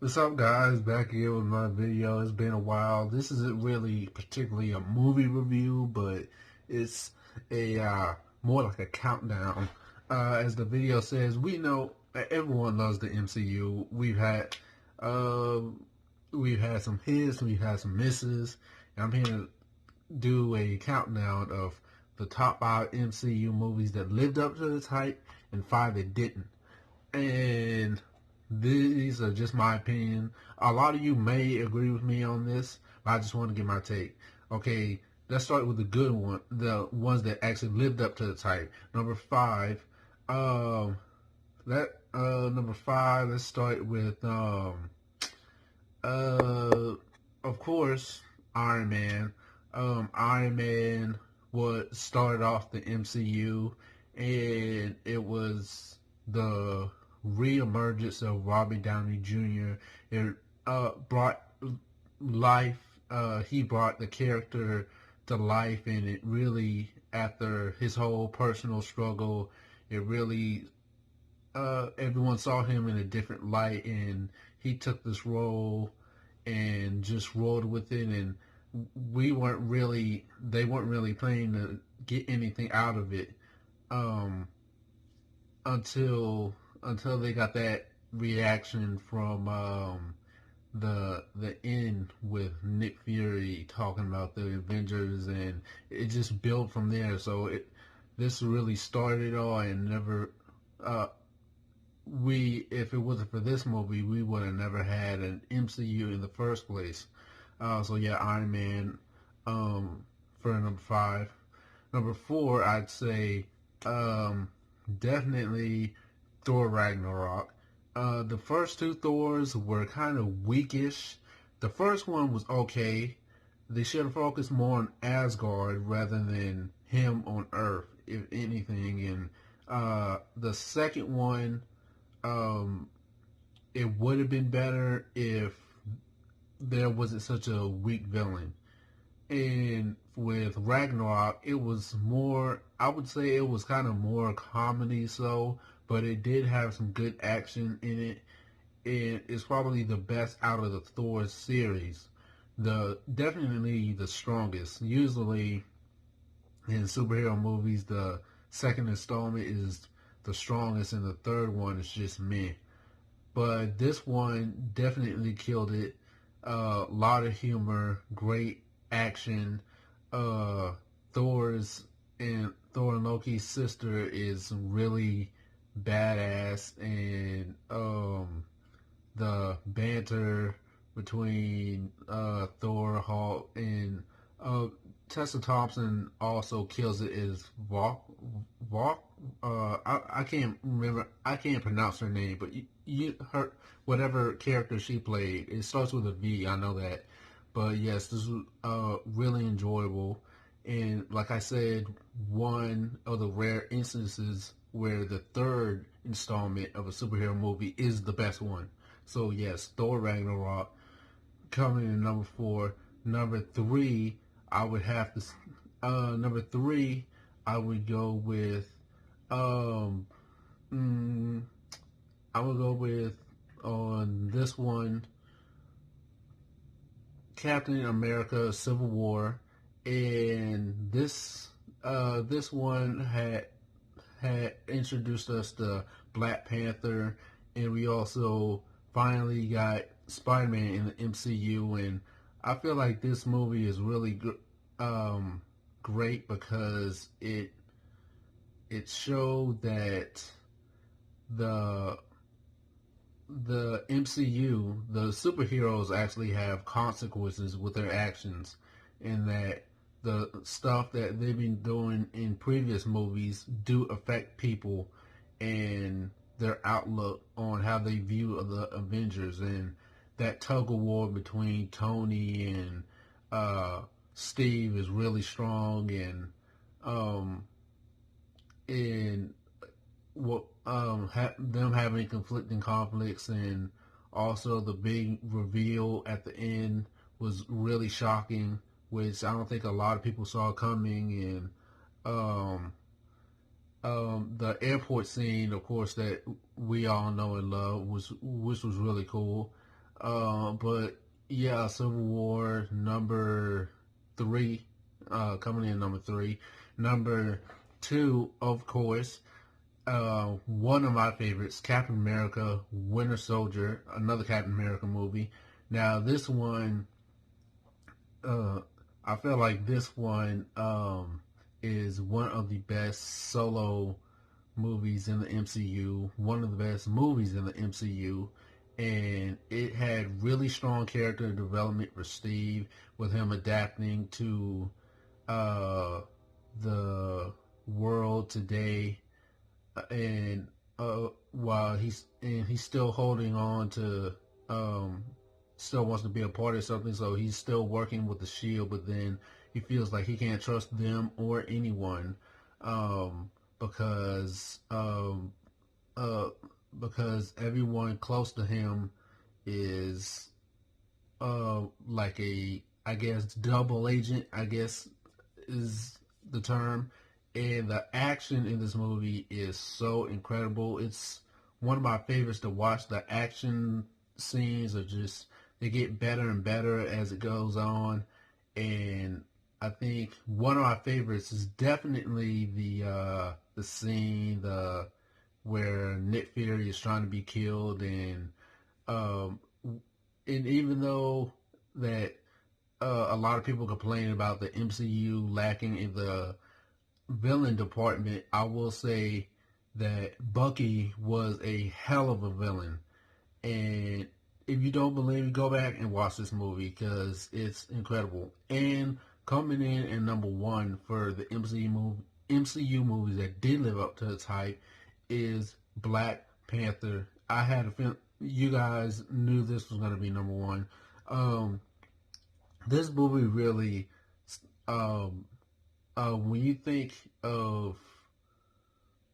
What's up, guys? Back here with my video. It's been a while. This isn't really particularly a movie review, but it's a more like a countdown. As the video says, we know everyone loves the MCU. Uh, we've had some hits, we've had some misses. And I'm here to do a countdown of the top 5 MCU movies that lived up to this hype and 5 that didn't. And these are just my opinion. A lot of you may agree with me on this, but I just want to get my take. Okay, let's start with the good one, the ones that actually lived up to the hype. Number 5, number 5. Let's start with of course, Iron Man. Iron Man what started off the MCU, and it was the re-emergence of Robert Downey Jr. It brought life. He brought the character to life, and it really, after his whole personal struggle, it really everyone saw him in a different light, and he took this role and just rolled with it. And they weren't really planning to get anything out of it until they got that reaction from the end with Nick Fury talking about the Avengers, and it just built from there. So this really started all, and never if it wasn't for this movie, we would have never had an MCU in the first place. So yeah, Iron Man for number 5. Number 4, I'd say definitely Thor Ragnarok. The first 2 Thors were kind of weakish. The first one was okay. They should have focused more on Asgard rather than him on Earth, if anything. And the second one, it would have been better if there wasn't such a weak villain. And with Ragnarok, it was more, I would say it was kind of more comedy, but it did have some good action in it. And it's probably the best out of the Thor series. Definitely the strongest. Usually in superhero movies, the second installment is the strongest, and the third one is just meh. But this one definitely killed it. A lot of humor, great action. Thor and Loki's sister is really badass, and the banter between Thor, Hulk, and Tessa Thompson also kills it. Is Valk? I can't remember. I can't pronounce her name, but her whatever character she played, it starts with a V. I know that, but yes, this was really enjoyable. And like I said, one of the rare instances where the third installment of a superhero movie is the best one. So yes, Thor Ragnarok coming in number 4. Number 3, I would have to. Number 3, I would go with. I would go with on this one, Captain America: Civil War, and this one had introduced us to Black Panther, and we also finally got Spider-Man in the MCU. And I feel like this movie is really great because it showed that the MCU, the superheroes actually have consequences with their actions, and that the stuff that they've been doing in previous movies do affect people and their outlook on how they view the Avengers. And that tug of war between Tony and Steve is really strong, and what them having conflicting conflicts, and also the big reveal at the end was really shocking, which I don't think a lot of people saw coming. And the airport scene, of course, that we all know and love, which was really cool. But yeah, Civil War number three, coming in number three. Number two, of course, one of my favorites, Captain America: Winter Soldier, another Captain America movie. Now this one, uh, I feel like this one is one of the best solo movies in the MCU, one of the best movies in the MCU, and it had really strong character development for Steve, with him adapting to uh, the world today, and while he's still holding on to, still wants to be a part of something, so he's still working with the Shield, but then he feels like he can't trust them or anyone, um, because um, uh, because everyone close to him is like a, I guess, double agent, I guess is the term. And the action in this movie is so incredible. It's one of my favorites to watch. The action scenes are just, they get better and better as it goes on. And I think one of my favorites is definitely the scene where Nick Fury is trying to be killed, um, and even though that a lot of people complain about the MCU lacking in the villain department, I will say that Bucky was a hell of a villain. And if you don't believe me, go back and watch this movie because it's incredible. And coming in at number one for the MCU movies that did live up to its hype is Black Panther. I had a feeling you guys knew this was going to be number one. Um, this movie really, um, when you think of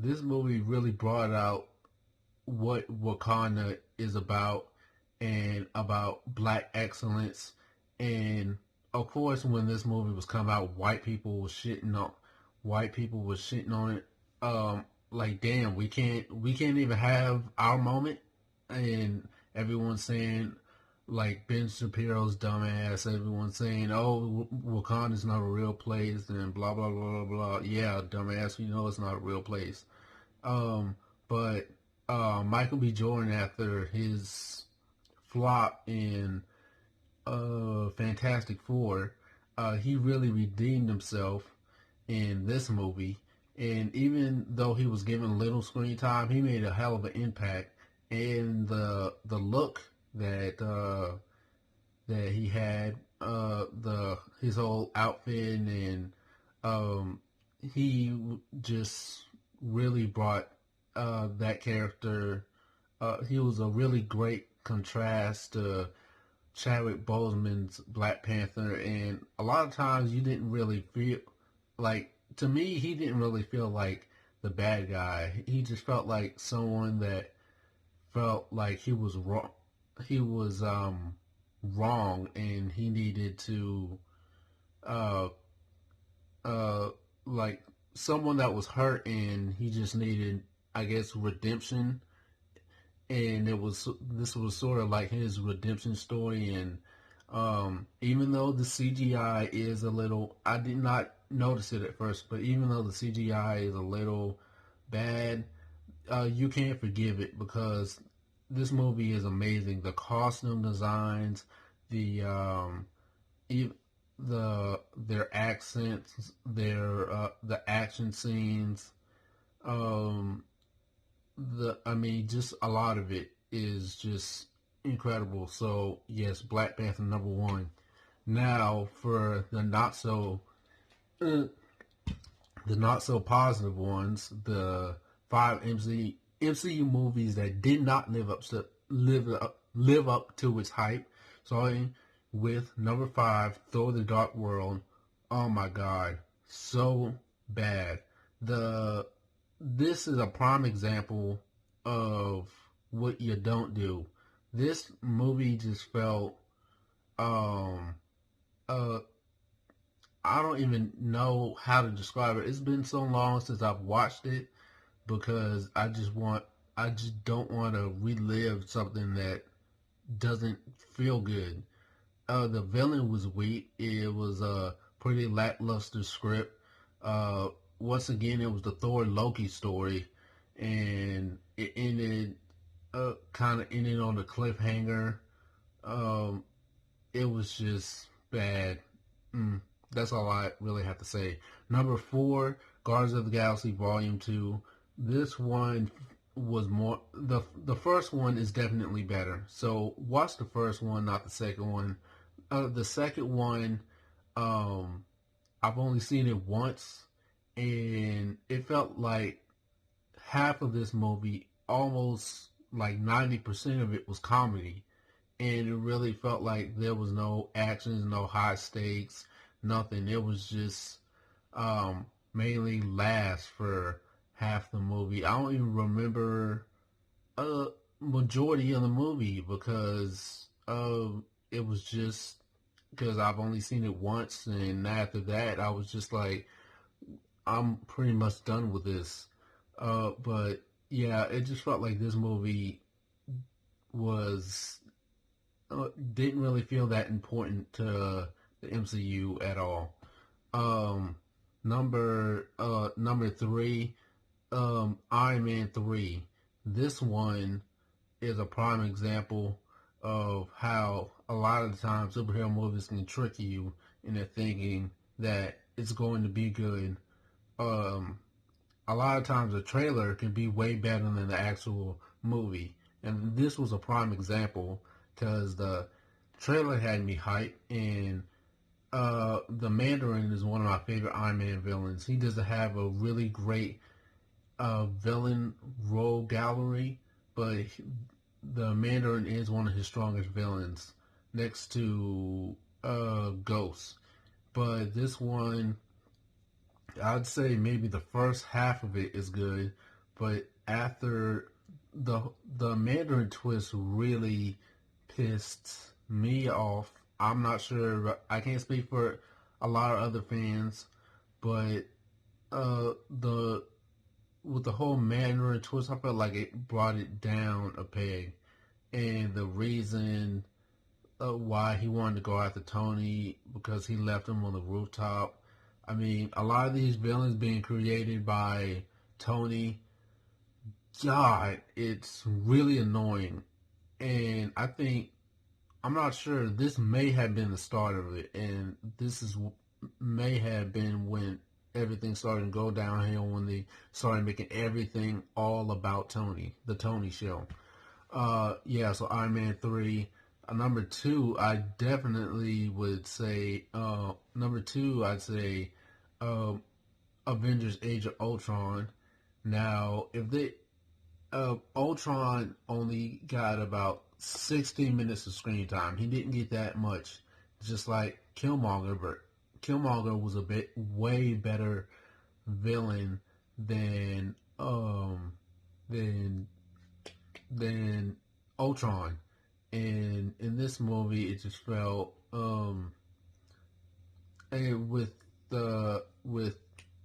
this movie, really brought out what Wakanda is about and about black excellence. And of course, when this movie was come out, white people was shitting on it. Like, damn, we can't even have our moment. And everyone's saying, like, Ben Shapiro's dumbass. Everyone's saying, oh, Wakanda's not a real place, and blah blah blah blah blah. Yeah, dumbass, we know it's not a real place. But Michael B. Jordan, after his flop in Fantastic Four, he really redeemed himself in this movie. And even though he was given little screen time, he made a hell of an impact. And the look that he had, the his whole outfit, and he just really brought that character. He was a really great contrast to Chadwick Boseman's Black Panther, and a lot of times you didn't really feel like, to me, he didn't really feel like the bad guy. He just felt like someone that felt like he was wrong. He was wrong, and he needed to uh uh like someone that was hurt, and he just needed, I guess, redemption. And this was sort of like his redemption story. And even though the CGI is a little, I did not notice it at first, but even though the CGI is a little bad, you can't forgive it because this movie is amazing. The costume designs, the their accents, the action scenes, um, just a lot of it is just incredible. So yes, Black Panther number one. Now for the not so positive ones, the five MCU movies that did not live up to its hype. Starting with number five, Thor: The Dark World. Oh my God, so bad. The This is a prime example of what you don't do. This movie just felt, um, uh, I don't even know how to describe it. It's been so long since I've watched it because I just don't want to relive something that doesn't feel good. The villain was weak. It was a pretty lackluster script. Uh, Once again, it was the Thor Loki story, and it ended kind of ended on a cliffhanger. Um, it was just bad. Mm, that's all I really have to say. Number four, Guardians of the Galaxy Volume 2. This one was more the first one is definitely better. So watch the first one, not the second one. The second one, um, I've only seen it once, and it felt like half of this movie, almost like 90% of it was comedy, and it really felt like there was no actions, no high stakes, nothing. It was just mainly laughs for half the movie. I don't even remember a majority of the movie because it was just because I've only seen it once, and after that, I was just like, I'm pretty much done with this. But yeah, it just felt like this movie was didn't really feel that important to the MCU at all. Um, number three, Iron Man 3. This one is a prime example of how a lot of the time superhero movies can trick you into thinking that it's going to be good. Um, a lot of times a trailer can be way better than the actual movie. And this was a prime example because the trailer had me hyped, and the Mandarin is one of my favorite Iron Man villains. He doesn't have a really great villain role gallery, but the Mandarin is one of his strongest villains next to Ghost. But this one, I'd say maybe the first half of it is good, but after the the Mandarin twist really pissed me off. I'm not sure. I can't speak for a lot of other fans, but the with the whole Mandarin twist, I felt like it brought it down a peg. And the reason why he wanted to go after Tony because he left him on the rooftop. I mean, a lot of these villains being created by Tony, God, it's really annoying. And I think, I'm not sure, this may have been the start of it. And this is may have been when everything started to go downhill, when they started making everything all about Tony, the Tony show. Yeah, so Iron Man 3. Number two, I definitely would say, number two, I'd say uh, Avengers Age of Ultron. Now, if they, Ultron only got about 16 minutes of screen time. He didn't get that much, just like Killmonger, but Killmonger was a bit way better villain than than than Ultron. And in this movie, it just felt and with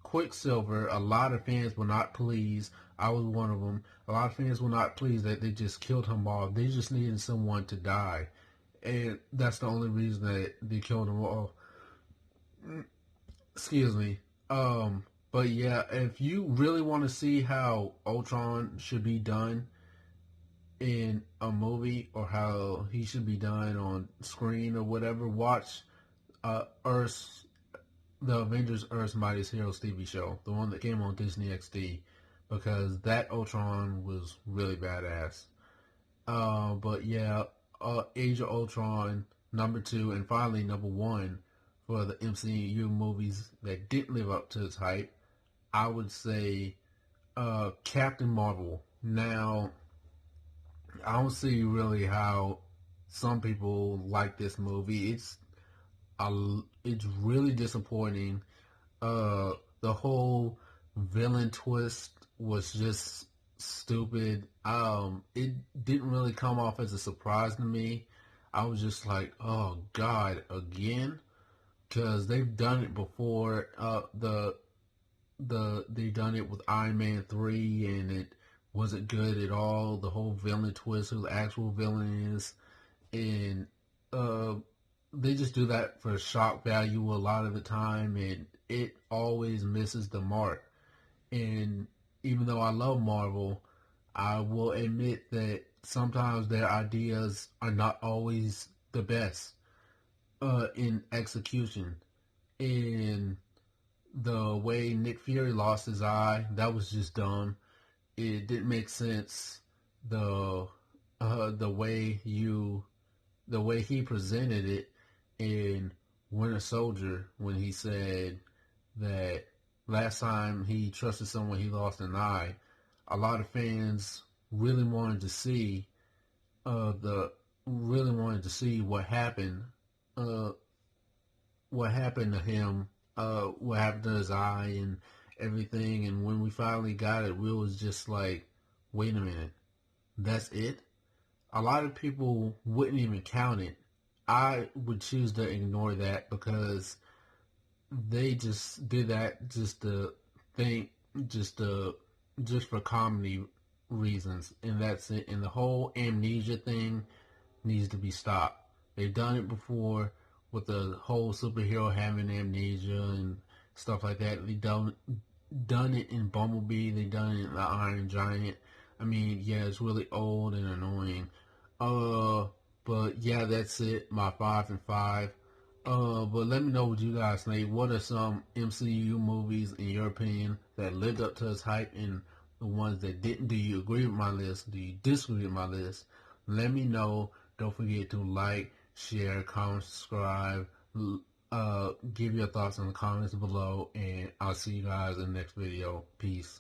Quicksilver, a lot of fans were not pleased. I was one of them. A lot of fans were not pleased that they just killed him off. They just needed someone to die, and that's the only reason that they killed him off. Excuse me. But yeah, if you really want to see how Ultron should be done in a movie or how he should be done on screen or whatever, watch Earth's the Avengers Earth's Mightiest Heroes TV show, the one that came on Disney XD, because that Ultron was really badass. But yeah, Age of Ultron, number two, and finally number one for the MCU movies that didn't live up to its hype, I would say Captain Marvel. Now, I don't see really how some people like this movie. It's really disappointing. The whole villain twist was just stupid. It didn't really come off as a surprise to me. I was just like, oh God, again, because they've done it before. They done it with Iron Man 3, and it wasn't good at all. The whole villain twist, who the actual villain is, and uh, they just do that for shock value a lot of the time, and it always misses the mark. And even though I love Marvel, I will admit that sometimes their ideas are not always the best in execution. And the way Nick Fury lost his eye, that was just dumb. It didn't make sense. The the way he presented it in Winter Soldier when he said that last time he trusted someone he lost an eye, a lot of fans really wanted to see the really wanted to see uh, what happened to him, what happened to his eye and everything. And when we finally got it, we was just like, wait a minute, that's it? A lot of people wouldn't even count it. I would choose to ignore that because they just did that just to think, just to just for comedy reasons, and that's it. And the whole amnesia thing needs to be stopped. They've done it before with the whole superhero having amnesia and stuff like that. They've done it in Bumblebee. They've done it in the Iron Giant. I mean, yeah, it's really old and annoying. Uh, but yeah, that's it. My 5 and 5. But let me know what you guys think. What are some MCU movies, in your opinion, that lived up to its hype, and the ones that didn't? Do you agree with my list? Do you disagree with my list? Let me know. Don't forget to like, share, comment, subscribe. Give your thoughts in the comments below, and I'll see you guys in the next video. Peace.